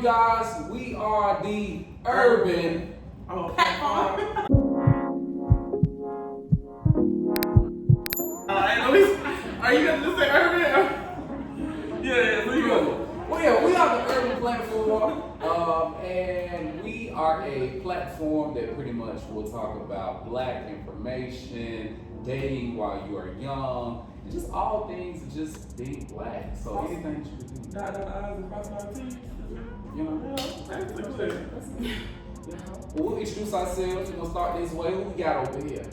guys? We are the Urban Platform. Are you gonna just say urban? Yeah, we go. Well, yeah, we are the Urban Platform, and we are a platform that pretty much will talk about Black information, dating while you are young, and just all things just being Black. So anything that you can do. Dot on the I's and cross on the T's. You know? That's good. We'll introduce ourselves. We're gonna start this way. Who we got over here?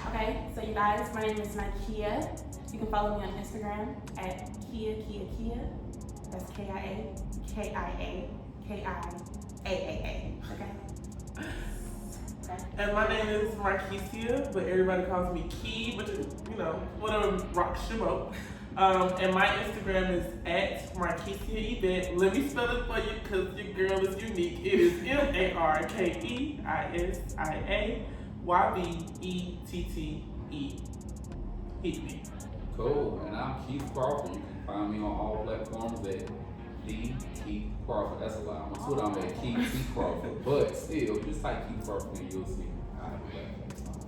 Okay, so you guys, my name is Nakia. You can follow me on Instagram at Kia. That's KIA, KIA. Okay. And my name is Marquisia, but everybody calls me Key, but you know, whatever rocks your boat. And my Instagram is at Marquisia Yvette. Let me spell it for you because your girl is unique. It is MarKeisiaYvette. Hit me. Cool. And I'm Keith Crawford. You can find me on all platforms at the Keith Crawford. That's a lie. I'm Twitter. I'm at Keith T. Crawford. But still, just type Keith Crawford and you'll see I have a platform.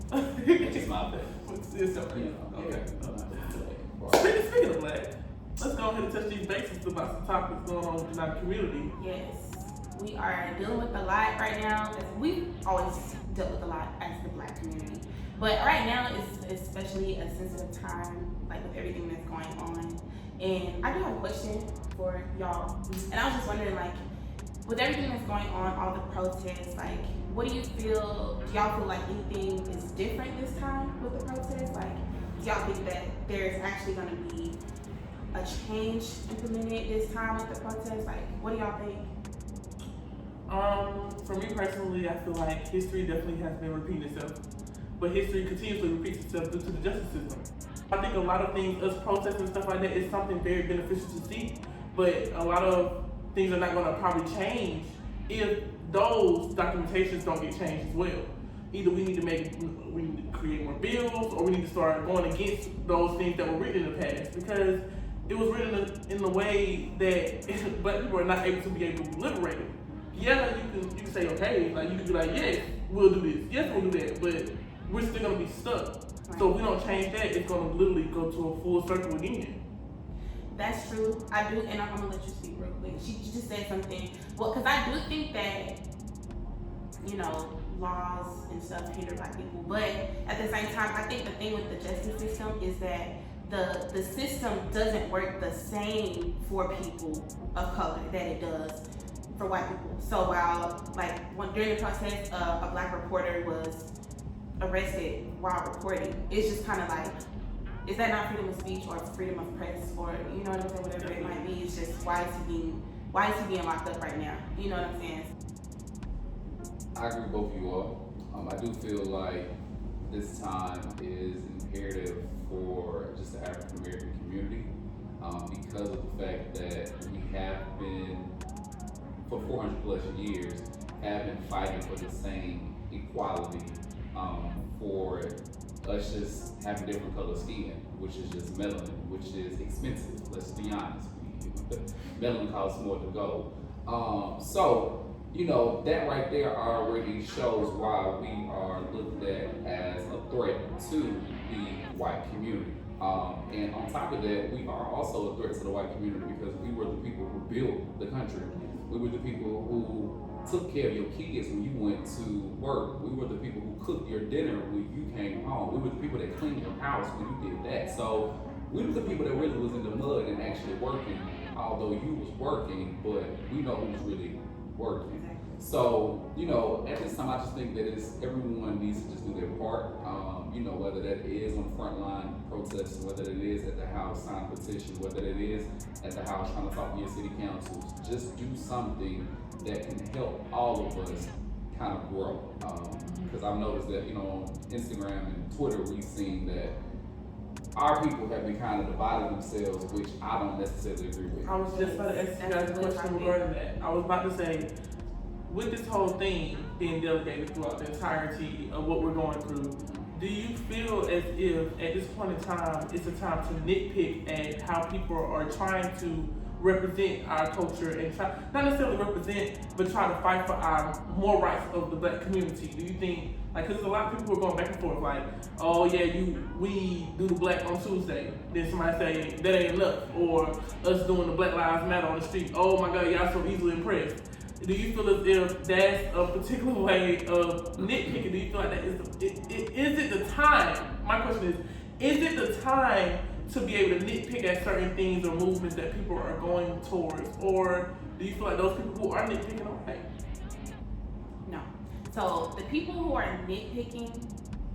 That's just my bad. It's okay. Yeah, okay. Speaking of Black, let's go ahead and touch these bases about some topics going on in our community. Yes, we are dealing with a lot right now. We've always dealt with a lot as the Black community. But right now is especially a sensitive time, like with everything that's going on. And I do have a question for y'all. And I was just wondering, like, with everything that's going on, all the protests, like, what do you feel? Do y'all feel like anything is different this time with the protests? Like, do y'all think that there's actually going to be a change implemented this time with the protests? Like, what do y'all think? For me personally, I feel like history definitely has been repeating itself. But history continuously repeats itself due to the justice system. I think a lot of things, us protests and stuff like that, is something very beneficial to see. But a lot of things are not going to probably change if those documentations don't get changed as well. Either we need to create more bills, or we need to start going against those things that were written in the past, because it was written in a way that Black people are not able to be able to be liberated. Yeah, you can say, okay, like you can be like, yes, we'll do this, yes, we'll do that, but we're still gonna be stuck. Right. So if we don't change that, it's gonna literally go to a full circle again. That's true. I do, and I'm gonna let you speak real quick. She just said something. Well, because I do think that, you know, laws and stuff hinder Black people, but at the same time, I think the thing with the justice system is that the system doesn't work the same for people of color that it does for white people. So while, like, during the protest, a Black reporter was arrested while reporting, it's just kind of like, is that not freedom of speech or freedom of press, or you know what I'm saying, whatever it might be? It's just, why is he being locked up right now? You know what I'm saying? I agree with both of you all. I do feel like this time is imperative for just the African American community, because of the fact that we have been, for 400 plus years, have been fighting for the same equality, for us just having different color skin, which is just melanin, which is expensive, let's be honest. Melanin costs more than gold. So, you know, that right there already shows why we are looked at as a threat to the white community. And on top of that, we are also a threat to the white community because we were the people who built the country. We were the people who took care of your kids when you went to work. We were the people who cooked your dinner when you came home. We were the people that cleaned your house when you did that. So we were the people that really was in the mud and actually working, although you was working, but we know who's really working. So, you know, at this time, I just think that everyone needs to just do their part. You know, whether that is on the front line protesting, whether it is at the House signing petition, whether it is at the House trying to talk to your city councils, just do something that can help all of us kind of grow. Because I've noticed that, you know, on Instagram and Twitter, we've seen that our people have been kind of divided themselves, which I don't necessarily agree with. I was just about to ask you guys a question regarding that. I was about to say, with this whole thing being delegated throughout the entirety of what we're going through, do you feel as if at this point in time it's a time to nitpick at how people are trying to represent our culture and try, not necessarily represent, but try to fight for our more rights of the black community? Do you think, like, because there's a lot of people who are going back and forth, like, oh yeah, we do the black on Tuesday, then somebody say that ain't enough, or us doing the Black Lives Matter on the street, oh my God, y'all so easily impressed. Do you feel as if that's a particular way of nitpicking? Do you feel like that is it the time? My question is it the time to be able to nitpick at certain things or movements that people are going towards? Or do you feel like those people who are nitpicking are right? No. So the people who are nitpicking,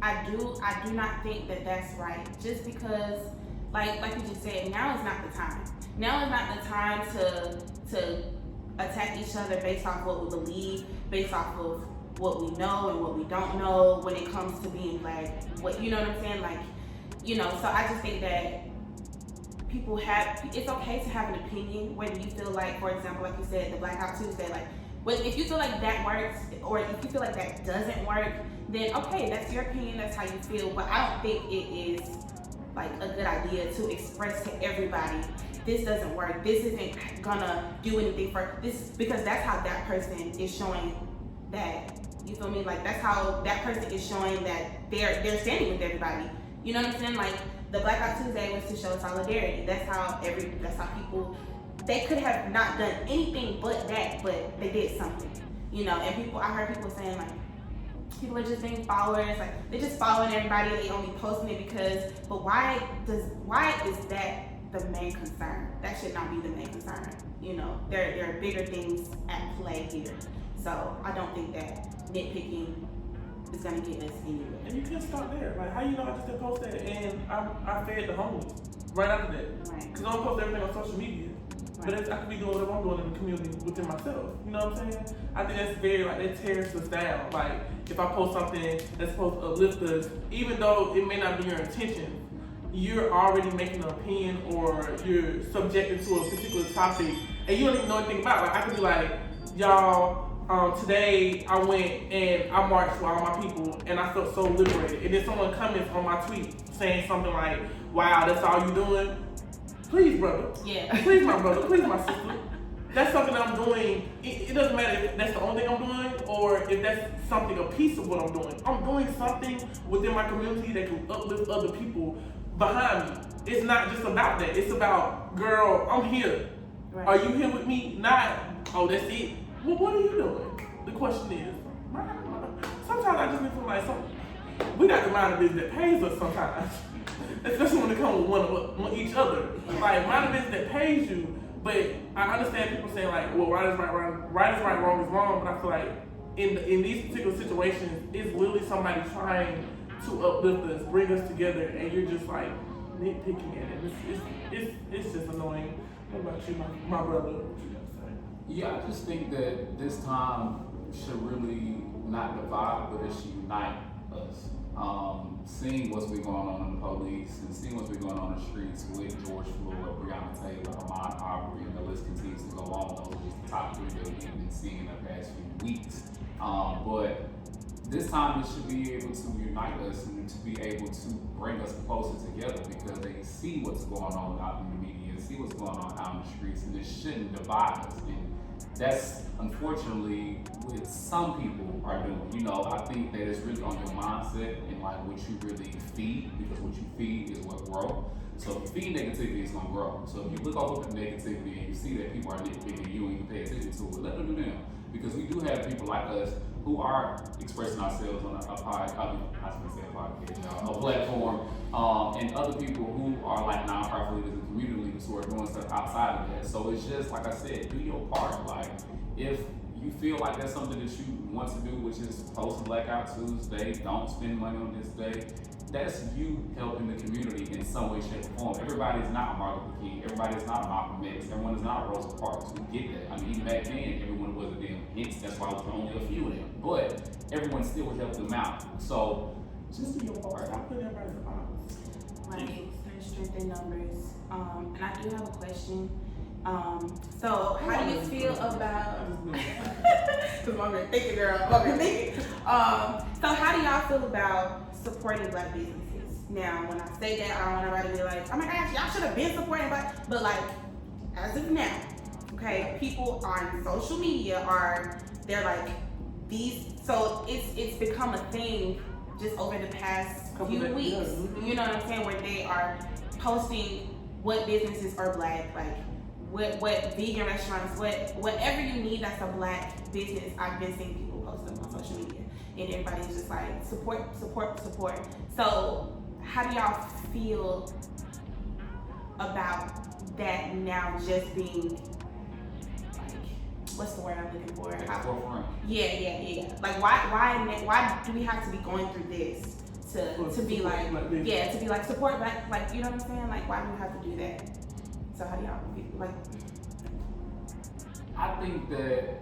I do not think that that's right. Just because, like you just said, now is not the time. Now is not the time to attack each other based off what we believe, based off of what we know and what we don't know when it comes to being black. What, you know what I'm saying? Like, you know, so I just think that people it's okay to have an opinion, whether you feel like, for example, like you said, the Blackout Tuesday, like, if you feel like that works, or if you feel like that doesn't work, then okay, that's your opinion, that's how you feel, but I don't think it is like a good idea to express to everybody, this doesn't work, this isn't gonna do anything for this, because that's how that person is showing that, you feel me? Like, that's how that person is showing that they're standing with everybody. You know what I'm saying? Like, the Blackout Tuesday was to show solidarity. That's how people, they could have not done anything but that, but they did something. You know, and I heard people saying, like, people are just being followers, like, they're just following everybody, they only posting it because, but why is that the main concern? That should not be the main concern. You know, there are bigger things at play here. So I don't think that nitpicking is gonna get us anywhere. And you can't stop there. Like, how you know I just did post that and I fed the homeless right after that? Right. Because I don't post everything on social media. Right. But I could be doing whatever I'm doing in the community within myself. You know what I'm saying? I think that's very, like, that tears us down. Like, if I post something that's supposed to uplift us, even though it may not be your intention, you're already making an opinion or you're subjected to a particular topic and you don't even know anything about it. Like, I could be like, y'all, today I went and I marched with all my people and I felt so liberated. And then someone comments on my tweet saying something like, wow, that's all you doing? Please, brother. Yeah. Please, my brother. Please, my sister. That's something I'm doing. It doesn't matter if that's the only thing I'm doing or if that's something, a piece of what I'm doing. I'm doing something within my community that can uplift other people behind me. It's not just about that. It's about, girl, I'm here. Right. Are you here with me? Not, oh, that's it. Well, what are you doing? The question is, sometimes I just feel like we got to mind a business that pays us sometimes. Especially when it comes with one each other. Like, mind a business that pays you, but I understand people saying, like, well, right is right, wrong is wrong, but I feel like in these particular situations, it's literally somebody trying to uplift us, bring us together, and you're just like nitpicking at it. It's just annoying. What about you, my brother? What you got to say? Yeah, I just think that this time should really not divide, but it should unite us. Seeing what's been going on in the police and seeing what's been going on in the streets with George Floyd, Breonna Taylor, Ahmaud Arbery, and the list continues to go on. Those are just the top three that we've been seeing in the past few weeks. But this time it should be able to unite us and to be able to bring us closer together because they see what's going on out in the media, see what's going on out in the streets, and it shouldn't divide us. And that's unfortunately what some people are doing. You know, I think that it's really on your mindset and like what you really feed, because what you feed is what grows. So if you feed negativity, it's gonna grow. So if you look over the negativity and you see that people are nitpicking you and you pay attention to it, let them do them. Because we do have people like us who are expressing ourselves on a platform, and other people who are like nonprofit leaders and community leaders who are doing stuff outside of that. So it's just, like I said, do your part. Like, if you feel like that's something that you want to do, which is post Blackout Tuesday, don't spend money on this day, that's you helping the community in some way, shape, or form. Everybody is not Martin Luther King. Everybody is not Malcolm X. Everyone is not Rosa Parks. We get that. I mean, even back then, everyone wasn't them. Hence, that's why there was only a few of them. But everyone still helped them out. So just do your part. Stop putting everybody in the box. Right. There's strength in numbers. And I do have a question. So how do you feel about? Because I'm thinking, girl. I'm thinking. So how do y'all feel about supporting Black businesses? Now, when I say that, I don't want everybody to be like, oh my gosh, y'all should have been supporting Black, but like, as of now, okay, people on social media they're like these, so it's become a thing just over the past few weeks. You know what I'm saying? Where they are posting what businesses are black, like what vegan restaurants, whatever you need that's a black business. I've been seeing people post them on social media, and everybody's just like support. So how do y'all feel about that now just being like, what's the word I'm looking for? Yeah. Like why do we have to be going through this to be like to be like support black, like, you know what I'm saying? Like, why do we have to do that? So how do y'all feel? Like, I think that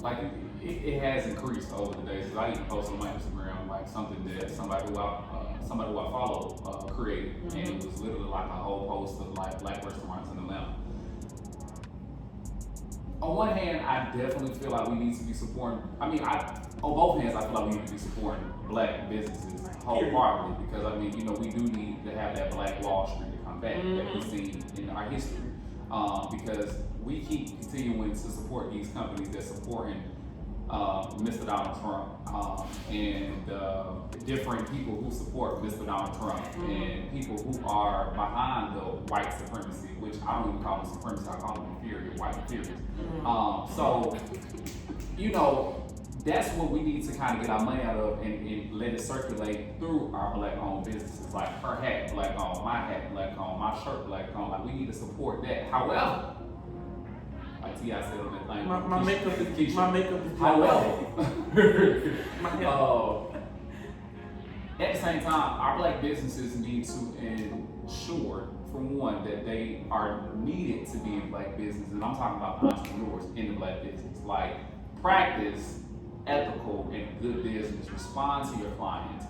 like it has increased over the days. I even posted on my Instagram like something that somebody who I follow created, and it was literally like a whole post of like black restaurants in Atlanta. On one hand, I definitely feel like we need to be supporting. On both hands, I feel like we need to be supporting black businesses wholeheartedly, because we do need to have that Black Wall Street to come back that we've seen in our history, because we keep continuing to support these companies that supporting Mr. Donald Trump and different people who support Mr. Donald Trump and people who are behind the white supremacy, which I don't even call them supremacy, I call them inferior, white inferiors. So, that's what we need to kind of get our money out of and let it circulate through our black-owned businesses. Like her hat, black-owned, my hat, black-owned, my shirt, black-owned. Like, we need to support that. However, like T.I. said on that thing, my makeup is however, my hair. At the same time, our black businesses need to ensure, for one, that they are needed to be in black business, and I'm talking about entrepreneurs in the black business. Like, practice ethical and good business, respond to your clients,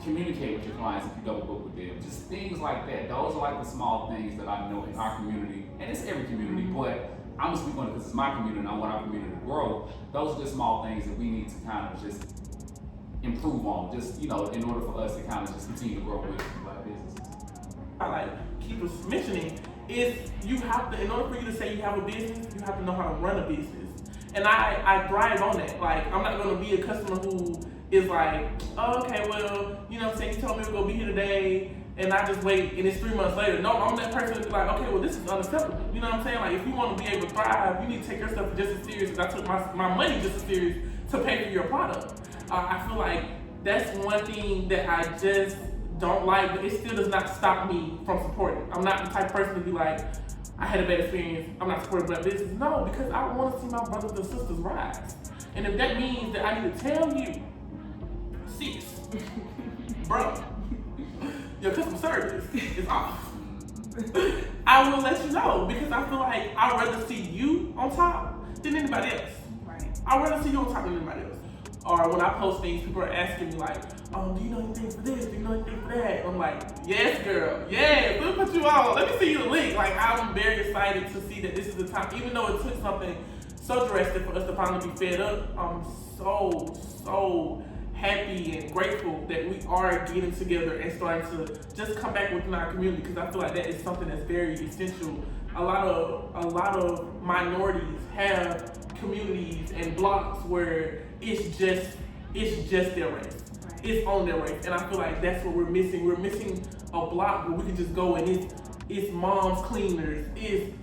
communicate with your clients if you double book with them, just things like that. Those are like the small things that I know in our community, and it's every community, but I'm gonna speak on it because it's my community and I want our community to grow. Those are the small things that we need to kind of just improve on, just, in order for us to kind of just continue to grow with black businesses. I like keep mentioning is you have to, in order for you to say you have a business, you have to know how to run a business. And I thrive on that. Like, I'm not gonna be a customer who is like, oh, okay, well, you know what I'm saying, you told me we're gonna be here today, and I just wait, and it's 3 months later. No, I'm that person that's like, okay, well, this is unacceptable. You know what I'm saying? Like, if you want to be able to thrive, you need to take your stuff just as serious as I took my money just as serious to pay for your product. I feel like that's one thing that I just don't like, but it still does not stop me from supporting. I'm not the type of person to be like, I had a bad experience, I'm not supporting black business. No, because I want to see my brothers and sisters rise. And if that means that I need to tell you, sis, bro, your customer service is off, I will let you know, because I feel like I'd rather see you on top than anybody else. right. I'd rather see you on top than anybody else. Or when I post things, people are asking me like, do you know anything for this? Do you know anything for that? I'm like, yes, girl, yes, let me put you on. Let me see you the link. Like, I'm very excited to see that this is the time, even though it took something so drastic for us to finally be fed up. I'm so happy and grateful that we are getting together and starting to just come back within our community, because I feel like that is something that's very essential. A lot of minorities have communities and blocks where it's just their race. Right. It's on their race. And I feel like that's what we're missing. We're missing a block where we can just go and it's mom's cleaners, it's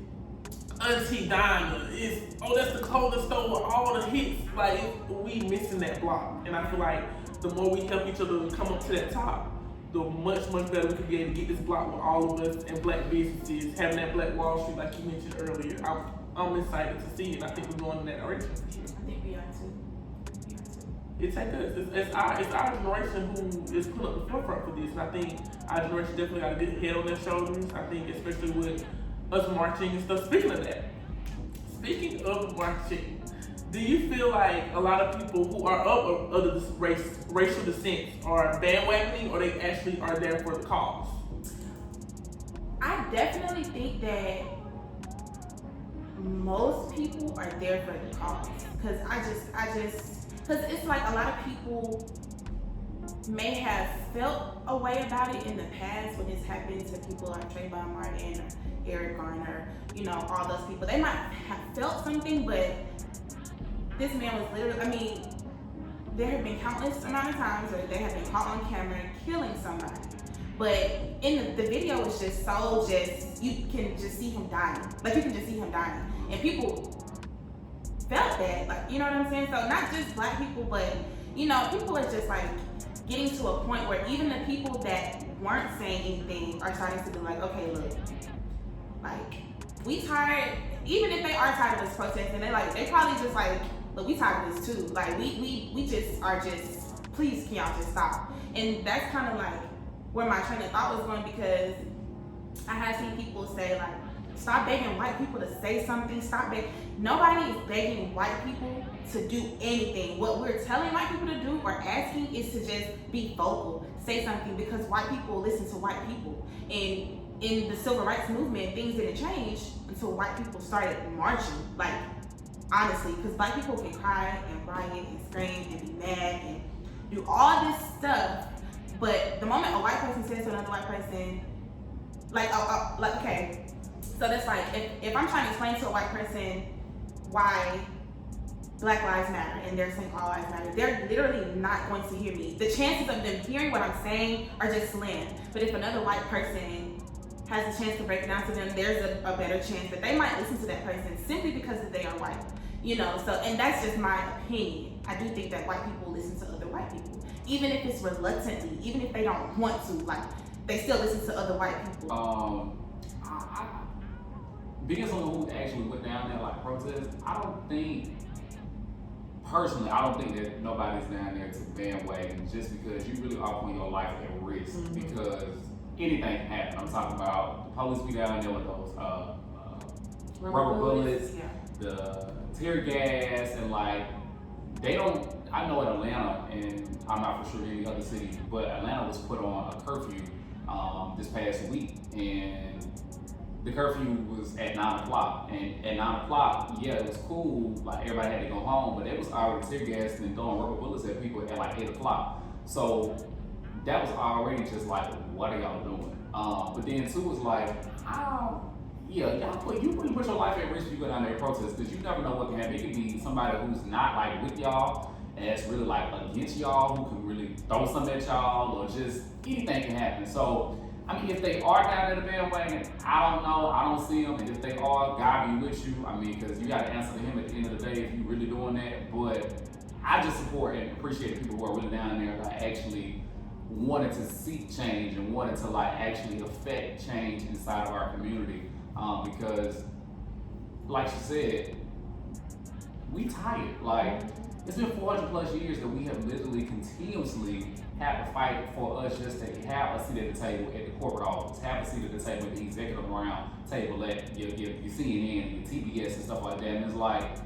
Auntie Donna, it's that's the clothing store with all the hits. Like, we missing that block. And I feel like the more we help each other come up to that top, the much better we can be able to get this block with all of us and black businesses, having that Black Wall Street like you mentioned earlier. I'm excited to see it. I think we're going in that direction for sure. I think we are too. It takes us. It's our generation who is put up the forefront for this, and I think our generation definitely got a good head on their shoulders. I think especially with us marching and stuff. Speaking of marching, do you feel like a lot of people who are of this racial descent are bandwagoning, or they actually are there for the cause? I definitely think that most people are there for the cause, because because it's like a lot of people may have felt a way about it in the past when it's happened to people like Trayvon Martin, Eric Garner, you know, all those people. They might have felt something, but this man was literally, I mean, there have been countless amount of times where they have been caught on camera killing somebody. But in the video, it's just so you can just see him dying. Like, you can just see him dying. And people felt that, like, you know what I'm saying? So not just black people, but, you know, people are just like getting to a point where even the people that weren't saying anything are starting to be like, okay, look, like, we tired, even if they are tired of this protest, and they probably just like, look, we tired of this too. Like, we just are just, please, can y'all just stop? And that's kind of like where my train of thought was going, because I had seen people say, like, stop begging white people to say something, stop begging. Nobody is begging white people to do anything. What we're telling white people to do or asking is to just be vocal, say something, because white people listen to white people. And in the civil rights movement, things didn't change until white people started marching. Like, honestly, because black people can cry and riot and scream and be mad and do all this stuff, but the moment a white person says to another white person, like okay, so that's like, if I'm trying to explain to a white person why Black Lives Matter and they're saying all lives matter, they're literally not going to hear me. The chances of them hearing what I'm saying are just slim. But if another white person has a chance to break it down to them, there's a better chance that they might listen to that person simply because they are white. You know, so, and that's just my opinion. I do think that white people listen to other white people, even if it's reluctantly, even if they don't want to, like, they still listen to other white people. Being someone who actually went down there like protest, personally, I don't think that nobody's down there to bandwagon just because you really are putting your life at risk, because anything can happen. I'm talking about the police be down there with those rubber bullets, the tear gas, and like, they don't, I know in Atlanta, and I'm not for sure any other city, but Atlanta was put on a curfew this past week, and the curfew was at 9 o'clock, and at 9 o'clock, yeah, it was cool, like everybody had to go home, but it was already tear gas and throwing rubber bullets at people at like 8 o'clock. So that was already just like, what are y'all doing? But then too was like, you really put your life at risk if you go down there and protest, because you never know what can happen. It could be somebody who's not like with y'all, and that's really like against y'all, who can really throw something at y'all, or just anything can happen. So, I mean, if they are down at the bandwagon, I don't know, I don't see them, and if they are, God be with you. I mean, because you got to answer to him at the end of the day if you really doing that. But I just support and appreciate the people who are really down there, like, actually wanted to seek change and wanted to like actually affect change inside of our community. Because, like she said, we tired. Like, it's been 400 plus years that we have literally continuously had to fight for us just to have a seat at the table at the corporate office, have a seat at the table at the executive round table at your CNN, your TBS and stuff like that. And it's like,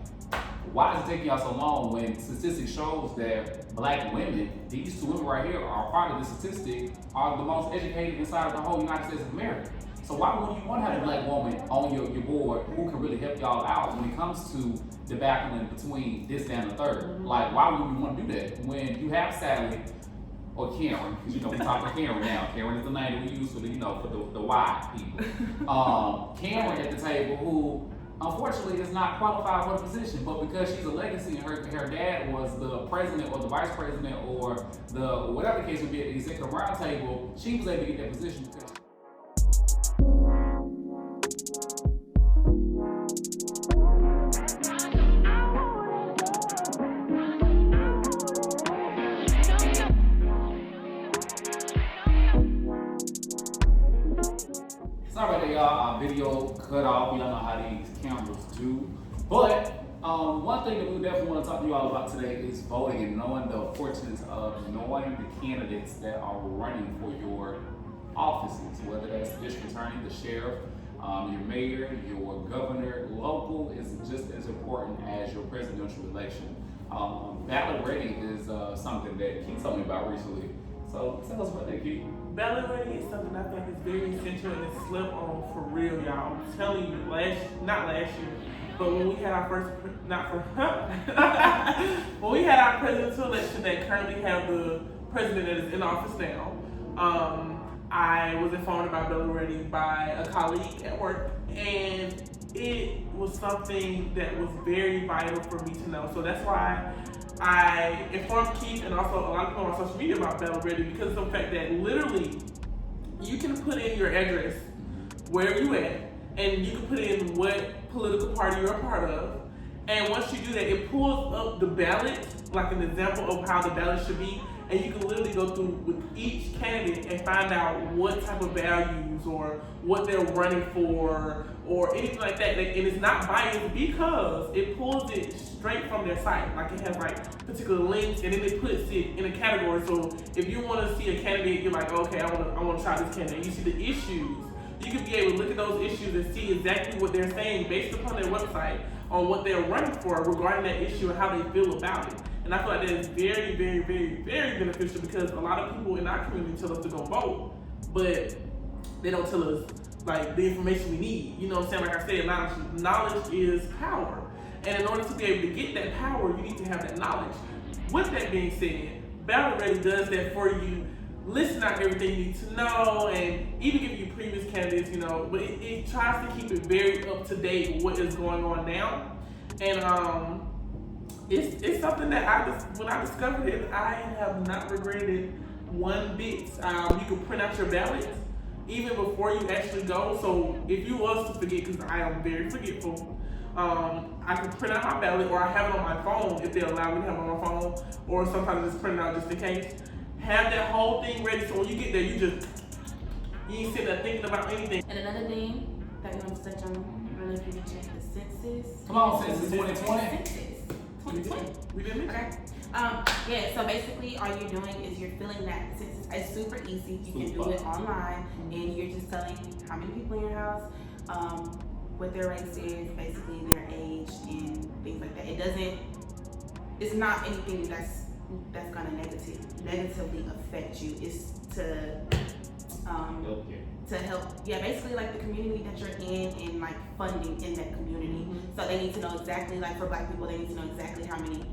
why is it taking y'all so long when statistics shows that black women, these two women right here are part of the statistic, are the most educated inside of the whole United States of America? So why would you want to have a black woman on your board who can really help y'all out when it comes to the battling between this and the third? Like, why would you want to do that when you have Sally or Karen? Because, you know, we talking Karen now. Karen is the name that we use for the, you know, for the white people. Karen at the table, who unfortunately is not qualified for the position, but because she's a legacy and her dad was the president or the vice president or the whatever the case would be at the executive round table, she was able to get that position because sorry about that, y'all. Our video cut off. Y'all know how these cameras do. But one thing that we definitely want to talk to you all about today is voting and knowing the importance of knowing the candidates that are running for your offices, whether that's the district attorney, the sheriff, your mayor, your governor. Local is just as important as your presidential election. Ballot ready is something that Keith told me about recently. So tell us about that, Keith. Ballot ready is something I think is very essential and it's slept on for real, y'all. I'm telling you, not last year, but when we had our when we had our presidential election that currently have the president that is in office now. I was informed about Bella Reddy by a colleague at work, and it was something that was very vital for me to know. So that's why I informed Keith and also a lot of people on social media about Bella Reddy, because of the fact that literally you can put in your address wherever you at, and you can put in what political party you're a part of. And once you do that, it pulls up the ballot, like an example of how the ballot should be. And you can literally go through with each candidate and find out what type of values or what they're running for or anything like that. And it's not biased because it pulls it straight from their site. Like it has like particular links, and then it puts it in a category. So if you want to see a candidate, you're like, okay, I want to try this candidate. You see the issues. You can be able to look at those issues and see exactly what they're saying based upon their website on what they're running for regarding that issue and how they feel about it. And I feel like that is very, very, very, very beneficial, because a lot of people in our community tell us to go vote, but they don't tell us like the information we need. You know what I'm saying? Like I said, knowledge is power. And in order to be able to get that power, you need to have that knowledge. With that being said, Bella Reddy does that for you. Listen out everything you need to know, and even give you previous candidates, you know, but it tries to keep it very up to date with what is going on now. And it's something that when I discovered it, I have not regretted one bit. You can print out your ballots even before you actually go. So if you was to forget, because I am very forgetful, I can print out my ballot, or I have it on my phone if they allow me to have it on my phone, or sometimes just print it out just in case. Have that whole thing ready, so when you get there, you ain't sitting there thinking about anything. And another thing that we want to touch on, I don't know if you mentioned the census. Come on, census 2020. Census 2020. We didn't mention. Okay. Yeah, so basically all you're doing is you're filling that census. It's super easy. You can do it online, and you're just telling how many people in your house, what their race is, basically their age, and things like that. It's not anything that's gonna negatively affect you. It's to help, basically like the community that you're in, and like funding in that community. So they need to know exactly, like for Black people, they need to know exactly how many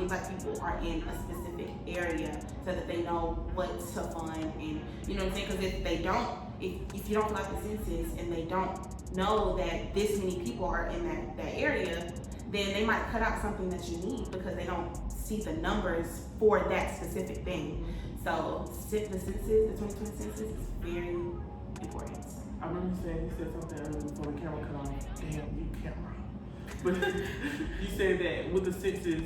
Black people are in a specific area, so that they know what to fund, and you know what I'm saying? Because if they don't, if you don't fill out the census and they don't know that this many people are in that area, then they might cut out something that you need because they don't see the numbers for that specific thing. So the census, the 2020 census, is very important. I remember you said something earlier before the camera cut off. Damn, you camera. But you said that with the census,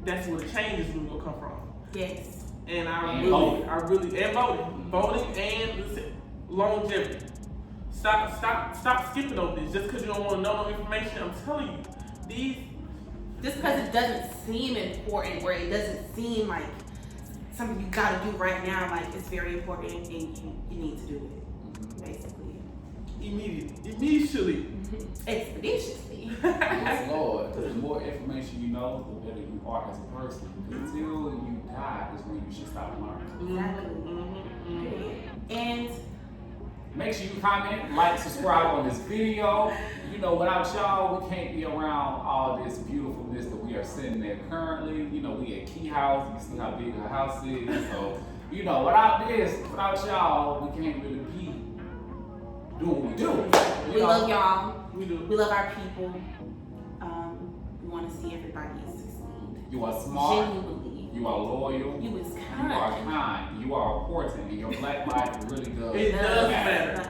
that's where the changes really gonna come from. Yes. And voting and longevity. Stop skipping over this just because you don't want to know no information. I'm telling you, just because it doesn't seem important, or it doesn't seem like something you gotta do right now, like it's very important, and you need to do it, basically. Immediately. Expeditiously. Yes, Lord. Because the more information you know, the better you are as a person. Until you die is when you should stop learning. Exactly. And make sure you comment, like, subscribe on this video. You know, without y'all, we can't be around all this beautifulness that we are sitting there currently. You know, we at Key House. You see how big her house is. So, you know, without y'all, we can't really be doing what we do. We love y'all. We do. We love our people. We want to see everybody succeed. You are smart. Genuinely. You are loyal. You is You are kind. You are important. And your Black life really does It does matter. matter.